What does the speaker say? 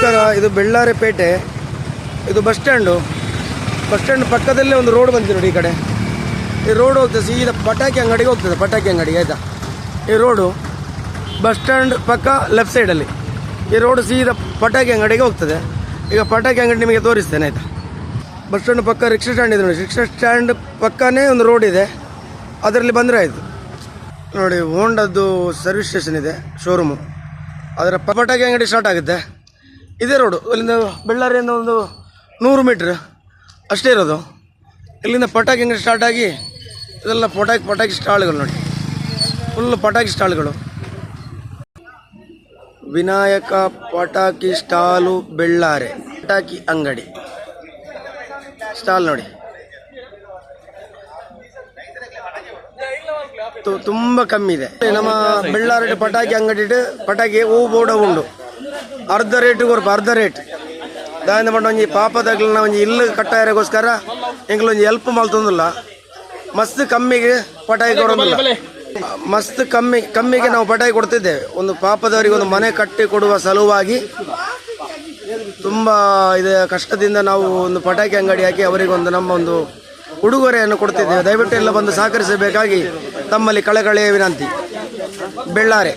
ನಮಸ್ಕಾರ. ಇದು ಬೆಳ್ಳಾರಿ ಪೇಟೆ, ಇದು ಬಸ್ ಸ್ಟ್ಯಾಂಡ್ ಪಕ್ಕದಲ್ಲೇ ಒಂದು ರೋಡ್ ಬಂದಿದೆ ನೋಡಿ. ಈ ಕಡೆ ಈ ರೋಡ್ ಹೋಗ್ತದೆ ಸೀದಾ ಪಟಾಕಿ ಅಂಗಡಿಗೆ ಹೋಗ್ತದೆ. ಪಟಾಕಿ ಅಂಗಡಿಗೆ ಆಯಿತಾ, ಈ ರೋಡು ಬಸ್ ಸ್ಟ್ಯಾಂಡ್ ಪಕ್ಕ ಲೆಫ್ಟ್ ಸೈಡಲ್ಲಿ ಈ ರೋಡು ಸೀದಾ ಪಟಾಕಿ ಅಂಗಡಿಗೆ ಹೋಗ್ತದೆ. ಈಗ ಪಟಾಕಿ ಅಂಗಡಿ ನಿಮಗೆ ತೋರಿಸ್ತೇನೆ ಆಯಿತಾ. ಬಸ್ ಸ್ಟ್ಯಾಂಡ್ ಪಕ್ಕ ರಿಕ್ಷಾ ಸ್ಟ್ಯಾಂಡ್ ಇದೆ ನೋಡಿ. ರಿಕ್ಷಾ ಸ್ಟ್ಯಾಂಡ್ ಪಕ್ಕನೇ ಒಂದು ರೋಡ್ ಇದೆ, ಅದರಲ್ಲಿ ಬಂದರೆ ಆಯಿತು ನೋಡಿ. ಹೋಂಡದ್ದು ಸರ್ವಿಸ್ ಸ್ಟೇಷನ್ ಇದೆ, ಶೋರೂಮು. ಅದರ ಪಟಾಕಿ ಅಂಗಡಿ ಸ್ಟಾರ್ಟ್ ಆಗುತ್ತೆ. ಇದೇ ರೋಡು, ಇಲ್ಲಿಂದ ಬೆಳ್ಳಾರಿಯಿಂದ ಒಂದು 100 ಮೀಟ್ರ್ ಅಷ್ಟೇ ಇರೋದು. ಇಲ್ಲಿಂದ ಪಟಾಕಿ ಅಂಗಡಿ ಸ್ಟಾರ್ಟ್ ಆಗಿ ಇದೆಲ್ಲ ಪಟಾಕಿ ಸ್ಟಾಲ್ಗಳು ನೋಡಿ, ಫುಲ್ ಪಟಾಕಿ ಸ್ಟಾಲ್ಗಳು. ವಿನಾಯಕ ಪಟಾಕಿ ಸ್ಟಾಲು ಬೆಳ್ಳಾರೆ ಪಟಾಕಿ ಅಂಗಡಿ ಸ್ಟಾಲ್ ನೋಡಿ. ತುಂಬ ಕಮ್ಮಿ ಇದೆ. ನಮ್ಮ ಬೆಳ್ಳಾರೆ ಪಟಾಕಿ ಅಂಗಡಿ ಪಟಾಕಿ ಹೂ ಬೋಡ ಉಂಡು ಅರ್ಧ ರೇಟ್ ಅರ್ಧ ರೇಟ್ ದಾಯಿಂದ ಪಂಡ ಒಂಜಿ ಪಾಪದಾಗ್ಲನ್ನ ಒಂಜಿ ಇಲ್ಲು ಕಟ್ಟಾಯರಿಗೋಸ್ಕರ ಎಂಗ್ಲೊಂಜಿ ಹೆಲ್ಪ್ ಮಲ್ತೊಂದಿಲ್ಲ. ಮಸ್ತ್ ಕಮ್ಮಿಗೆ ಪಟಾಕಿ ಕೊಡೋದಿಲ್ಲ, ಮಸ್ತ್ ಕಮ್ಮಿಗೆ ನಾವು ಪಟಾಕಿ ಕೊಡ್ತಿದ್ದೇವೆ. ಒಂದು ಪಾಪದವರಿಗೆ ಒಂದು ಮನೆ ಕಟ್ಟಿ ಕೊಡುವ ಸಲುವಾಗಿ ತುಂಬ ಇದೆ ಕಷ್ಟದಿಂದ ನಾವು ಒಂದು ಪಟಾಕಿ ಅಂಗಡಿ ಹಾಕಿ ಅವರಿಗೆ ಒಂದು ನಮ್ಮ ಒಂದು ಉಡುಗೊರೆಯನ್ನು ಕೊಡ್ತಿದ್ದೇವೆ. ದಯವಿಟ್ಟು ಎಲ್ಲ ಬಂದು ಸಹಕರಿಸಬೇಕಾಗಿ ತಮ್ಮಲ್ಲಿ ಕಳಕಳಿಯ ವಿನಂತಿ. ಬೆಳ್ಳಾರೆ